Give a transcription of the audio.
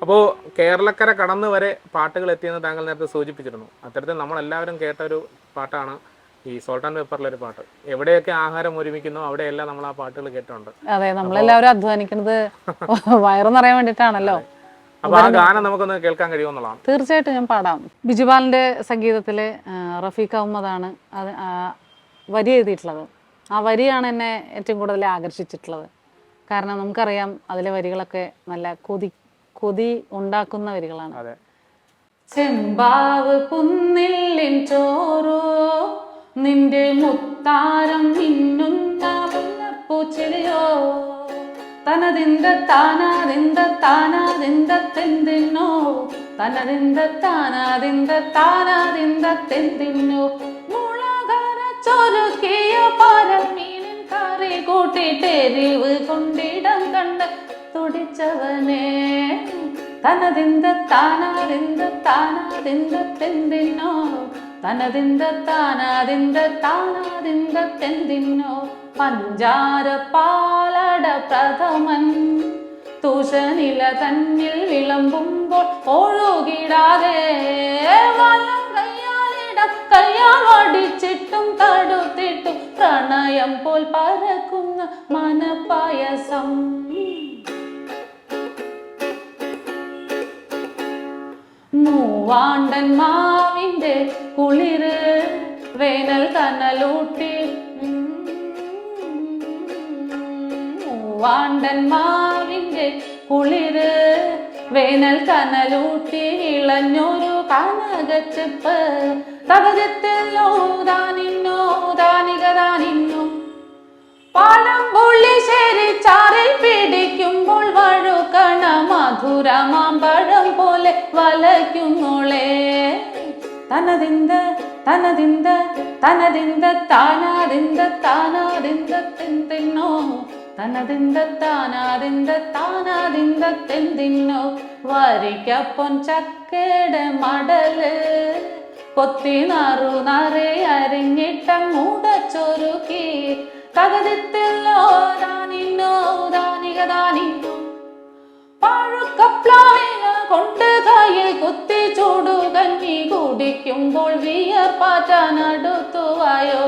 അപ്പോൾ കേരളക്കര കടന്ന് വരെ പാട്ടുകൾ എത്തിയെന്ന് താങ്കൾ നേരത്തെ സൂചിപ്പിച്ചിരുന്നു. അത്തരത്തിൽ നമ്മളെല്ലാവരും കേട്ട ഒരു പാട്ടാണ് ഈ സോൾട്ട് ആൻഡ് പെപ്പറിലൊരു പാട്ട്. എവിടെയൊക്കെ ആഹാരം ഒരുമിക്കുന്നു അവിടെയെല്ലാം നമ്മൾ ആ പാട്ടുകൾ കേട്ടിട്ടുണ്ട്. അതെ, നമ്മളെല്ലാവരും അധ്വാനിക്കുന്നത് വയറ് നിറയാൻ വേണ്ടിയിട്ടാണല്ലോ. അപ്പൊ ആ ഗാനം നമുക്കൊന്ന് കേൾക്കാൻ കഴിയുമെന്നുള്ളതാണ്. തീർച്ചയായിട്ടും ഞാൻ പാടാം. ബിജുപാലിന്റെ സംഗീതത്തിലെ റഫീഖ് അഹമ്മദാണ് അത് വരി എഴുതിയിട്ടുള്ളത്. ആ വരിയാണ് എന്നെ ഏറ്റവും കൂടുതൽ ആകർഷിച്ചിട്ടുള്ളത്. കാരണം നമുക്കറിയാം അതിലെ വരികളൊക്കെ നല്ല കൊതി ഉണ്ടാക്കുന്ന വരികളാണ്. ചെമ്പാവ് പുന്നില്ലിൻ ചോറോ നിന്റെ മുത്താരം മിന്നുന്ന പൂച്ചെടിയോ തനതിന്ത താനാതിന്ത താനാതിന്ത തെന്തിന്നോ തനതിന്ത താനാതിന്ത താനാതിന്ത തെന്തിന്നോ മുളകര ചൊരുക്കിയ പരമീനിൻ കറി കൂട്ടിട്ടെരിവ് കൊണ്ടിടം കണ്ട് തുടിച്ചവനെ തനതിന്ത താനാതിന്ത താനാതിന്ത തെന്തിന്നോ തനതിന്ത താനാതിന്ത താനാതിന്ത തെന്തിന്നോ പഞ്ചാര പാലട പ്രഥമൻ തുഷനില തന്നിൽ വിളമ്പുമ്പോൾ ഒഴുകിടാതെ വലം കയ്യാലിടം കയ്യാൽ വടിച്ചിട്ടും തടുത്തിട്ടും പ്രണയം പോൽ പരക്കുന്ന മനപായസം മൂവാണ്ടൻ മാവിന്റെ കുളിര് വേനൽ കനലൂട്ടി മൂവാണ്ടൻ മാവിന്റെ കുളിര് വേനൽ കനലൂട്ടി ഇളഞ്ഞൊരു കനകച്ചെപ്പ് തകജത്തിലോതാനിന്നോ ദാനികതാനിന്നു പഴംപുള്ളിശ്ശേരി ചാറിൽ പിടിക്കുമ്പോൾ വഴുക്കണ മധുരമാമ്പഴം പോലെ വലയ്ക്കുന്നോളെ തനതിന്ത തനതിന്ത തനതിന്ത താനാതിന്ത താനാതിന്ത തെന്തിന്നോ തനതിന്ത താനാതിന്ത താനാതിന്ത തെന്തിന്നോ വരിക്കപ്പൊൻ ചക്കയുടെ മടല് കൊത്തി നറുനറെ അരിഞ്ഞിട്ടങ്ങൂടച്ചൊരുക്കി തകതിത്തില്ലോ ദാനിന്നോ ദാനികദാനിന്നോ പഴുക്കപ്ലാവില കൊണ്ട് കയ്യിൽ കുത്തി ചൂടു കഞ്ഞി കുടിക്കുമ്പോൾ വിയർപ്പാറ്റാൻ അടുത്തുവായോ